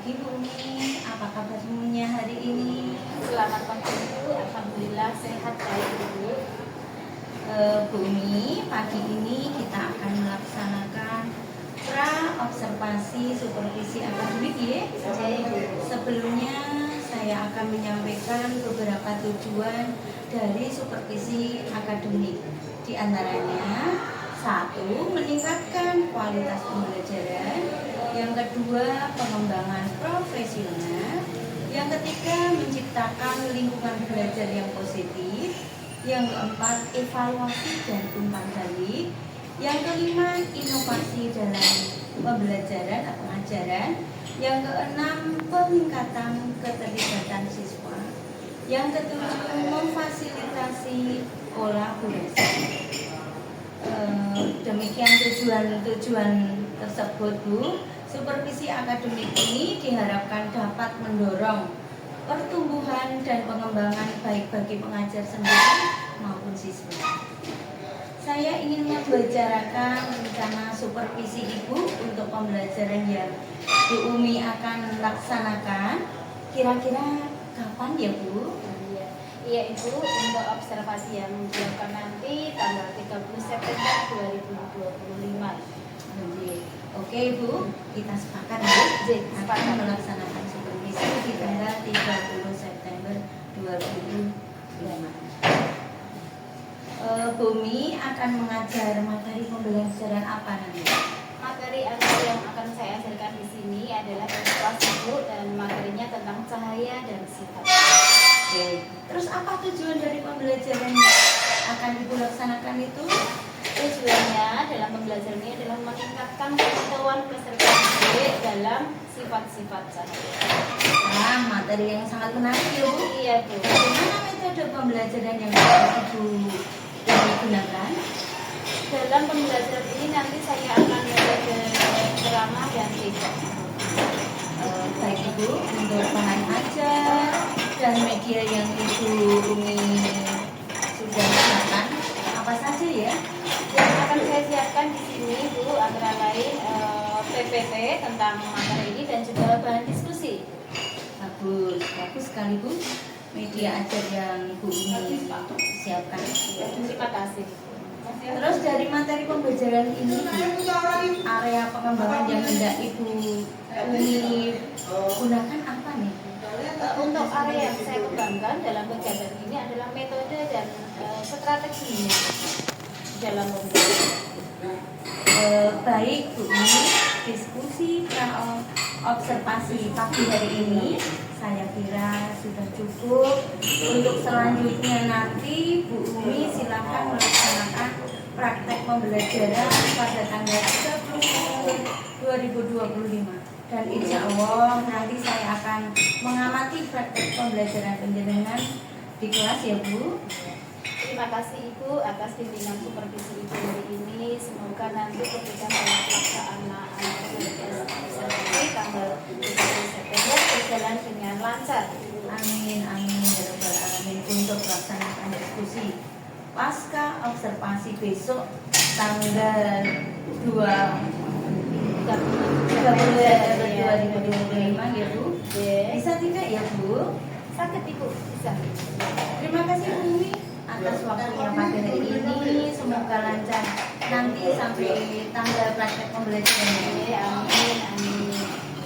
pagi Bu Umi, apa kabar semuanya hari ini? Selamat pagi Bu, alhamdulillah sehat baik Bu. Bu Umi, pagi ini kita akan melaksanakan pra-observasi supervisi akademik ya. Sebelumnya saya akan menyampaikan beberapa tujuan dari supervisi akademik. Di antaranya, 1. Meningkatkan kualitas pembelajaran. Yang kedua, pengembangan profesional. Yang ketiga, menciptakan lingkungan belajar yang positif. Yang keempat, evaluasi dan umpan balik. Yang kelima, inovasi dalam pembelajaran atau pengajaran. Yang keenam, peningkatan keterlibatan siswa. Yang ketujuh, memfasilitasi kolaborasi. Demikian tujuan tersebut Bu. Supervisi akademik ini diharapkan dapat mendorong pertumbuhan dan pengembangan baik bagi pengajar sendiri maupun siswa. Saya ingin membicarakan rencana supervisi Ibu untuk pembelajaran yang Bu Umi akan laksanakan. Kira-kira kapan ya Bu? Iya Ibu, untuk observasi yang dilakukan nanti tanggal 30 September 2025. Oke Bu, kita sepakat Bu akan melaksanakan supervisi di tanggal 30 September 2025. Bu Umi akan mengajar materi pembelajaran apa nanti? Materi yang akan saya ajarkan di sini adalah kelas Ibu dan materinya tentang cahaya dan sifat. Oke. Terus apa tujuan dari pembelajaran yang akan Ibu laksanakan itu? Tujuannya dalam pembelajaran ini adalah meningkatkan pengetahuan peserta didik dalam sifat-sifat cahaya. Nah, materi yang sangat menarik ya Bu. Iya Bu. Bagaimana metode pembelajaran yang akan Ibu gunakan? Dalam pembelajaran ini nanti saya akan metode ceramah dan tidak. Baik Ibu, untuk bahan ajar dan media yang Ibu Umi sudah siapkan apa saja ya? Yang akan saya siapkan di sini Bu antara lain PPT tentang materi ini dan juga bahan diskusi. Bagus sekali Bu. Media ajar yang Ibu Umi siapkan. Terima kasih. Terus dari materi pembelajaran ini, area pengembangan yang hendak Ibu Umi gunakan apa nih? Untuk area yang saya kembangkan dalam kegiatan ini adalah metode dan strateginya dalam pembelajaran. Baik Bu Umi, diskusi observasi pagi hari ini saya kira sudah cukup. Untuk selanjutnya nanti Bu Umi silakan melaksanakan praktek pembelajaran pada tanggal 30 September 2025. Dan insya Allah nanti saya akan mengamati praktek pembelajaran penjenengan di kelas ya Bu. Terima kasih Ibu atas bimbingan supervisi Ibu hari ini. Semoga nanti ketika saya pelaksanaan observasi tanggal 30 September berjalan dengan lancar. Amin amin ya rabbal alamin. Untuk pelaksanaan diskusi pasca observasi besok tanggal 2 September 2025 ya Bu. Bisa tidak ya Bu? Sakit Ibu, bisa. Terima kasih Bu Umi atas waktunya pada hari ini. Semoga lancar nanti sampai tanggal praktek pembelajaran. Amin, amin.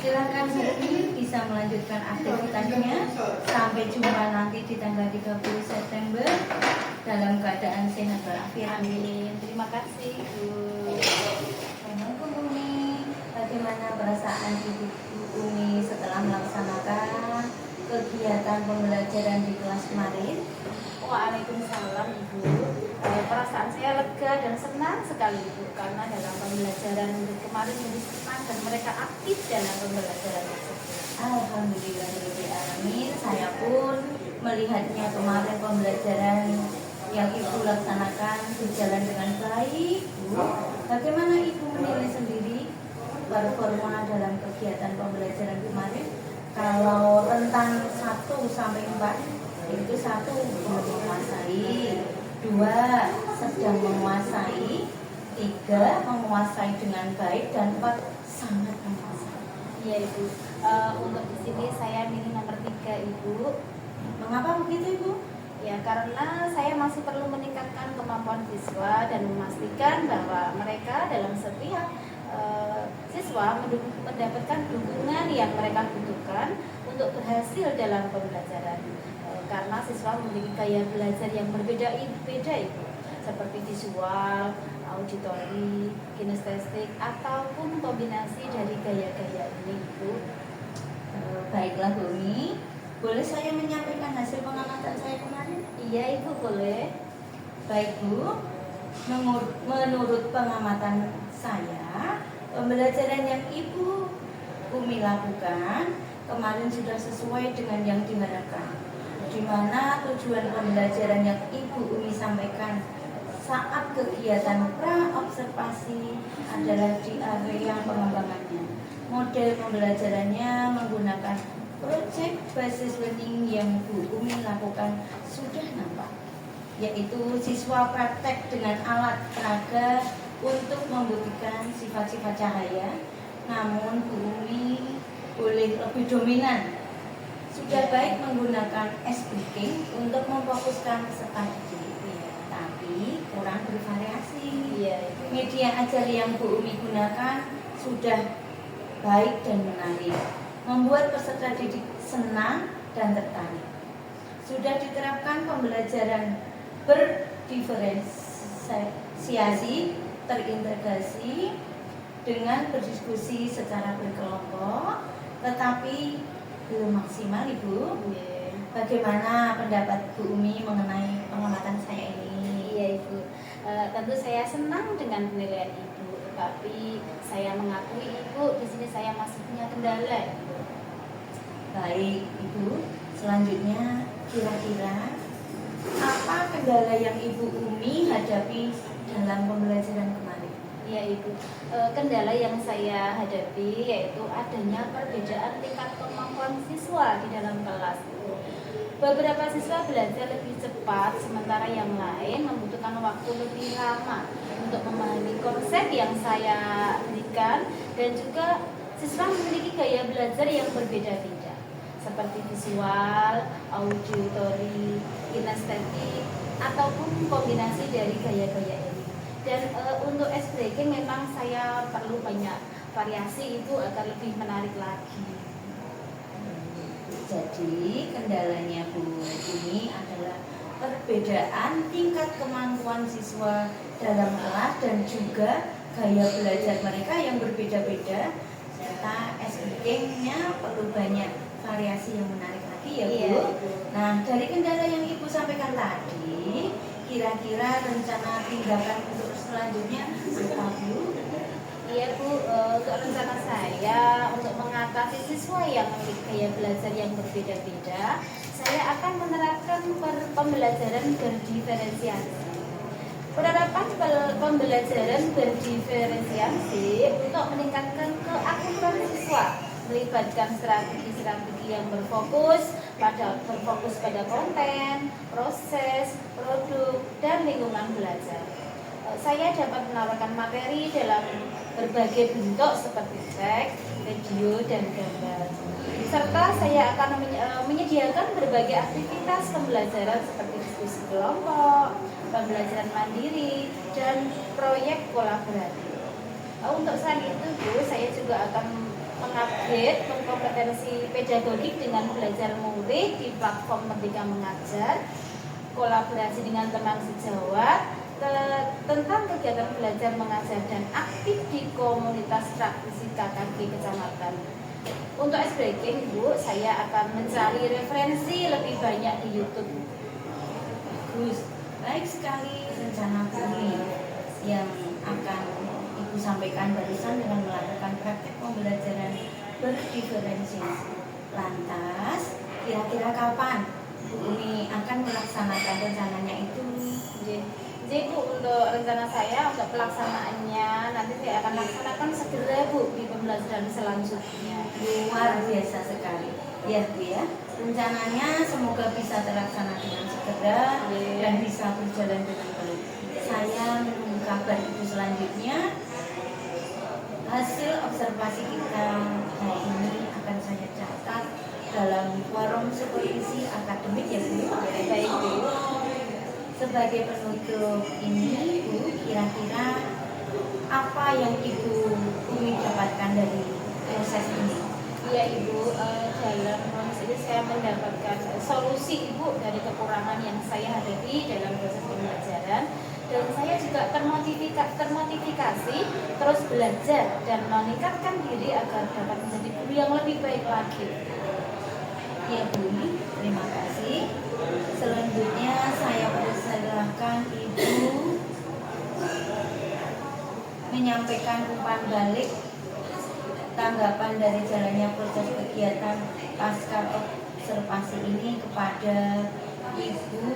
Silakan Bu Umi bisa melanjutkan aktivitasnya. Sampai jumpa nanti di tanggal 30 September dalam keadaan sehat walafiat. Amin. Terima kasih Bu. Assalamualaikum Bu Umi. Bagaimana perasaan Ibu Umi setelah melaksanakan kegiatan pembelajaran di kelas kemarin? Waalaikumsalam Ibu. Perasaan saya lega dan senang sekali Ibu karena dalam pembelajaran kemarin lebih senang dan mereka aktif dalam pembelajaran tersebut. Alhamdulillahirobbilalamin. Saya pun melihatnya kemarin pembelajaran yang Ibu laksanakan berjalan dengan baik Bu. Bagaimana Ibu menilai sendiri performa dalam kegiatan pembelajaran kemarin? Kalau rentang 1 sampai 4 itu 1 belum menguasai, 2 sedang menguasai, 3 menguasai dengan baik, dan 4 sangat menguasai. Iya Ibu. Untuk di sini saya milih nomor 3 Ibu. Mengapa begitu Ibu? Ya karena saya masih perlu meningkatkan kemampuan siswa dan memastikan bahwa mereka dalam setiap siswa mendapatkan dukungan yang mereka butuhkan untuk berhasil dalam pembelajaran. Karena siswa memiliki gaya belajar yang berbeda-beda Ibu, seperti visual, auditori, kinestetik, ataupun kombinasi dari gaya-gaya ini Ibu. Baiklah Bu Umi, boleh saya menyampaikan hasil pengamatan saya kemarin? Iya Ibu, boleh. Baik Bu, menurut pengamatan saya, pembelajaran yang Ibu Umi lakukan kemarin sudah sesuai dengan yang diharapkan, di mana tujuan pembelajaran yang Ibu Umi sampaikan saat kegiatan pra-observasi adalah di area pengembangannya. Model pembelajarannya menggunakan project basis learning yang Bu Umi lakukan sudah nampak, yaitu siswa praktek dengan alat peraga untuk membuktikan sifat-sifat cahaya. Namun Bu Umi boleh lebih dominan. Sudah baik menggunakan S-Booking untuk memfokuskan studi, tapi kurang bervariasi. Media ajar yang Bu Umi gunakan sudah baik dan menarik, membuat peserta didik senang dan tertarik. Sudah diterapkan pembelajaran berdiferensiasi, terintegrasi dengan berdiskusi secara berkelompok, tetapi belum maksimal Ibu. Bagaimana pendapat Bu Umi mengenai pengamatan saya ini? Iya Ibu, tentu saya senang dengan penilaian Ibu, tetapi saya mengakui Ibu di sini saya masih punya kendala Ibu. Baik Ibu, selanjutnya kira-kira apa kendala yang Ibu Umi hadapi dalam pembelajaran kemarin? Iya Ibu, kendala yang saya hadapi yaitu adanya perbedaan tingkat kemampuan siswa di dalam kelas. Beberapa siswa belajar lebih cepat, sementara yang lain membutuhkan waktu lebih lama untuk memahami konsep yang saya berikan, dan juga siswa memiliki gaya belajar yang berbeda-beda, seperti visual, auditori, kinestetik, ataupun kombinasi dari gaya-gaya ini. Dan untuk S-Breaking memang saya perlu banyak variasi itu agar lebih menarik lagi. Jadi kendalanya Bu Umi adalah perbedaan tingkat kemampuan siswa dalam kelas dan juga gaya belajar mereka yang berbeda-beda, serta S-Breaking-nya perlu banyak variasi yang menarik lagi ya Bu. Iya. Nah, dari kendala yang Ibu sampaikan tadi, kira-kira rencana tindakan untuk selanjutnya apa Bu? Iya Bu, untuk rencana saya untuk mengatasi siswa yang memiliki gaya belajar yang berbeda-beda, saya akan menerapkan pembelajaran berdiferensiasi. Penerapan pembelajaran berdiferensiasi untuk meningkatkan keakuran siswa, melibatkan strategi-strategi yang berfokus pada konten, proses, produk, dan lingkungan belajar. Saya dapat menawarkan materi dalam berbagai bentuk seperti teks, video, dan gambar. Serta saya akan menyediakan berbagai aktivitas pembelajaran seperti diskusi kelompok, pembelajaran mandiri, dan proyek kolaboratif. Untuk saat itu Bu, saya juga akan mengupdate kompetensi pedagogik dengan belajar murid di platform Merdeka Mengajar, kolaborasi dengan teman sejawat, tentang kegiatan belajar mengajar, dan aktif di komunitas praktisi KKG kecamatan. Untuk S-Breaking Bu, saya akan mencari referensi lebih banyak di YouTube. Bagus, baik sekali rencana Bu Umi yang akan Ibu sampaikan barusan dengan melakukan praktek pembelajaran berdiferensiasi. Lantas, kira-kira kapan Bu Umi akan melaksanakan rencananya itu? Jadi Bu, untuk rencana saya untuk pelaksanaannya nanti saya akan laksanakan segera Bu di pembelajaran selanjutnya. Luar biasa sekali ya Bu ya. Rencananya semoga bisa terlaksana dengan segera dan bisa berjalan dengan baik. Saya menunggu kabar Ibu selanjutnya. Hasil observasi kita hari ini sebagai penutup ini, Bu, kira-kira apa yang Ibu ingin dapatkan dari proses ini? Iya Ibu, dalam proses ini saya mendapatkan solusi Ibu dari kekurangan yang saya hadapi dalam proses pembelajaran, dan saya juga termotivasi terus belajar dan meningkatkan diri agar dapat menjadi guru yang lebih baik lagi. Ya Bu, terima kasih. Selanjutnya saya persilahkan Ibu menyampaikan umpan balik tanggapan dari jalannya proses kegiatan pasca observasi ini kepada Ibu